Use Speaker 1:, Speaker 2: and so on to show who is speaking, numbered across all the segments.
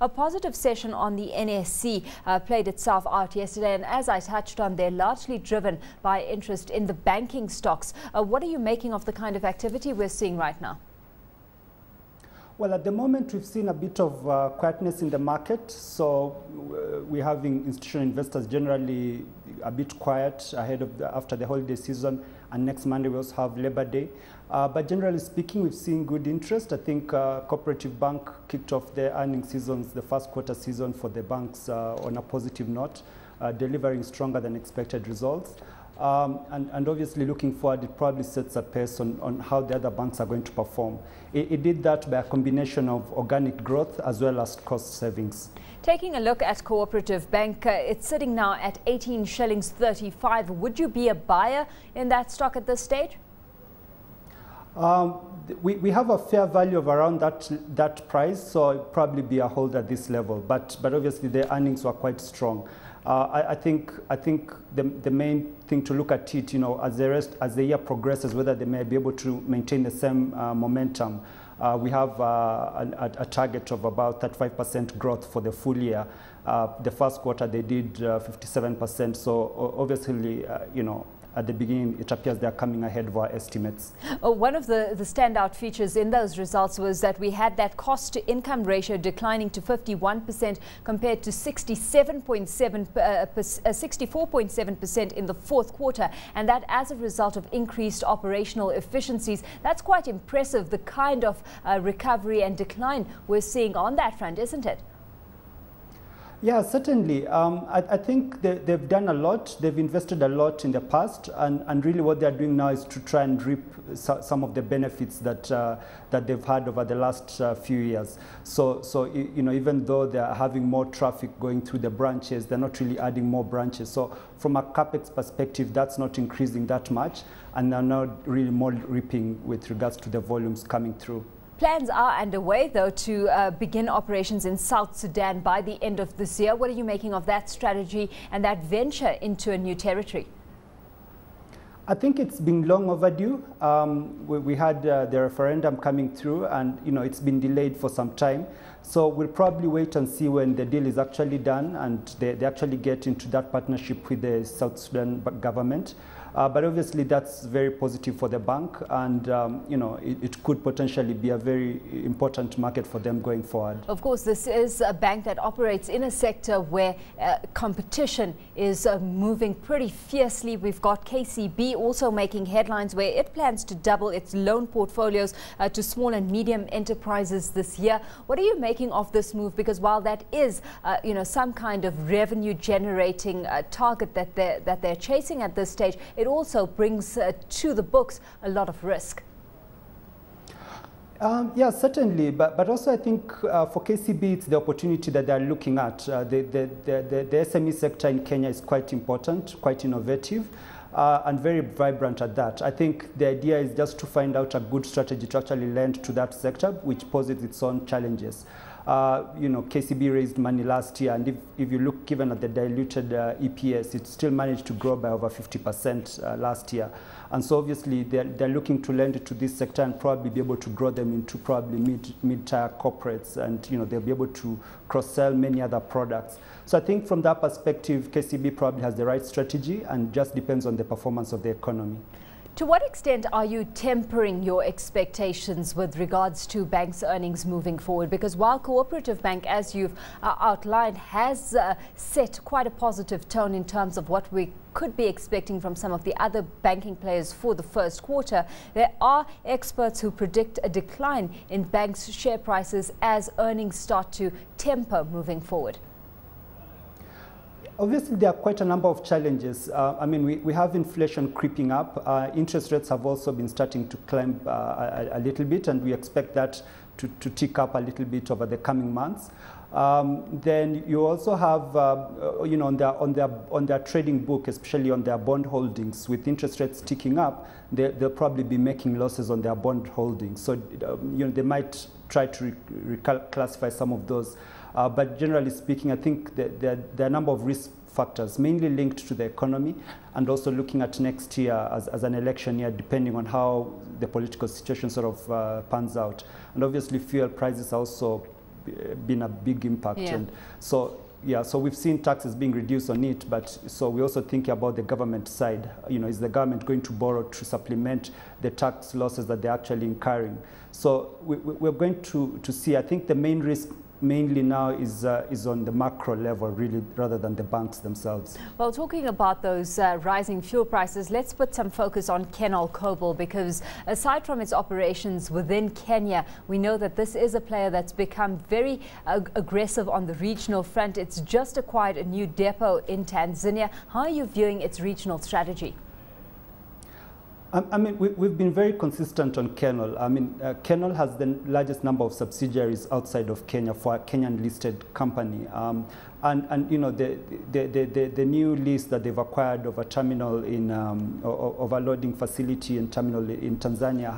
Speaker 1: A positive session on the NSC played itself out yesterday, and as I touched on, they're largely driven by interest in the banking stocks. What are you making of the kind of activity we're seeing right now?
Speaker 2: Well, at the moment, we've seen a bit of quietness in the market. So we're having institutional investors generally a bit quiet after the holiday season. And next Monday, we also have Labor Day. But generally speaking, we've seen good interest. I think Cooperative Bank kicked off their earnings seasons, the first quarter season for the banks on a positive note, delivering stronger than expected results. And obviously looking forward, it probably sets a pace on how the other banks are going to perform. It did that by a combination of organic growth as well as cost savings.
Speaker 1: Taking a look at Cooperative Bank, it's sitting now at 18 shillings 35. Would you be a buyer in that stock at this stage?
Speaker 2: We have a fair value of around that price, so it'll probably be a hold at this level. But obviously the earnings were quite strong. I think the main thing to look at it, as the year progresses, whether they may be able to maintain the same momentum. We have a target of about 35% growth for the full year. The first quarter they did 57%. So obviously, at the beginning, it appears they're coming ahead of our estimates.
Speaker 1: One of the standout features in those results was that we had that cost-to-income ratio declining to 51% compared to 64.7% in the fourth quarter, and that as a result of increased operational efficiencies. That's quite impressive, the kind of recovery and decline we're seeing on that front, isn't it?
Speaker 2: Yeah, certainly. I think they've done a lot. They've invested a lot in the past, and really what they're doing now is to try and reap some of the benefits that they've had over the last few years. So even though they're having more traffic going through the branches, they're not really adding more branches. So from a capex perspective, that's not increasing that much, and they're not really more reaping with regards to the volumes coming through.
Speaker 1: Plans are underway, though, to begin operations in South Sudan by the end of this year. What are you making of that strategy and that venture into a new territory?
Speaker 2: I think it's been long overdue. We had the referendum coming through, and it's been delayed for some time. So we'll probably wait and see when the deal is actually done and they actually get into that partnership with the South Sudan government. But obviously that's very positive for the bank, and it could potentially be a very important market for them going forward.
Speaker 1: Of course, this is a bank that operates in a sector where competition is moving pretty fiercely. We've got KCB also making headlines where it plans to double its loan portfolios to small and medium enterprises this year. What are you making of this move? Because while that is some kind of revenue generating target that they're chasing at this stage, it also brings to the books a lot of risk.
Speaker 2: Yeah, certainly. But also I think for KCB, it's the opportunity that they're looking at. The SME sector in Kenya is quite important, quite innovative, and very vibrant at that. I think the idea is just to find out a good strategy to actually lend to that sector, which poses its own challenges. KCB raised money last year, and if you look even at the diluted EPS, it still managed to grow by over 50% last year. And so obviously they're looking to lend to this sector and probably be able to grow them into probably mid-tier corporates, and they'll be able to cross-sell many other products. So I think from that perspective, KCB probably has the right strategy, and just depends on the performance of the economy.
Speaker 1: To what extent are you tempering your expectations with regards to banks' earnings moving forward? Because while Cooperative Bank, as you've outlined, has set quite a positive tone in terms of what we could be expecting from some of the other banking players for the first quarter, there are experts who predict a decline in banks' share prices as earnings start to temper moving forward.
Speaker 2: Obviously, there are quite a number of challenges. We have inflation creeping up. Interest rates have also been starting to climb a little bit, and we expect that to tick up a little bit over the coming months. Then you also have, on their trading book, especially on their bond holdings, with interest rates ticking up, they'll probably be making losses on their bond holdings. So, they might try to reclassify some of those. But generally speaking, I think there are a number of risk factors, mainly linked to the economy, and also looking at next year as an election year, depending on how the political situation sort of pans out. And obviously, fuel prices are also been a big impact.
Speaker 1: Yeah.
Speaker 2: And so, yeah, so we've seen taxes being reduced on it, but so we also think about the government side. You know, is the government going to borrow to supplement the tax losses that they're actually incurring? So we're going to see, I think the main risk mainly now is on the macro level, really, rather than the banks themselves.
Speaker 1: Well, talking about those rising fuel prices, let's put some focus on Kenol Kobil, because aside from its operations within Kenya, we know that this is a player that's become very aggressive on the regional front. It's just acquired a new depot in Tanzania. How are you viewing its regional strategy?
Speaker 2: I mean, we've been very consistent on Kenol. I mean, Kenol has the largest number of subsidiaries outside of Kenya for a Kenyan-listed company. And you know, the new lease that they've acquired of a terminal in of a loading facility and terminal in Tanzania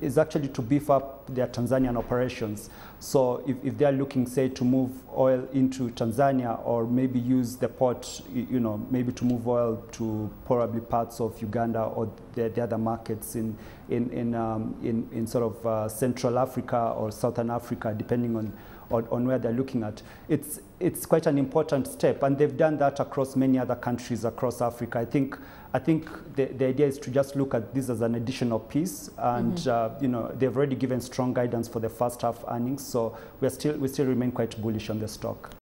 Speaker 2: is actually to beef up their Tanzanian operations. So if they're looking, say, to move oil into Tanzania, or maybe use the port, you know, maybe to move oil to probably parts of Uganda or the other markets in sort of Central Africa or Southern Africa, depending on where they're looking at. It's quite an important step, and they've done that across many other countries across Africa. I think the idea is to just look at this as an additional piece, and you know, they've already given strong guidance for the first half earnings, so we still remain quite bullish on the stock.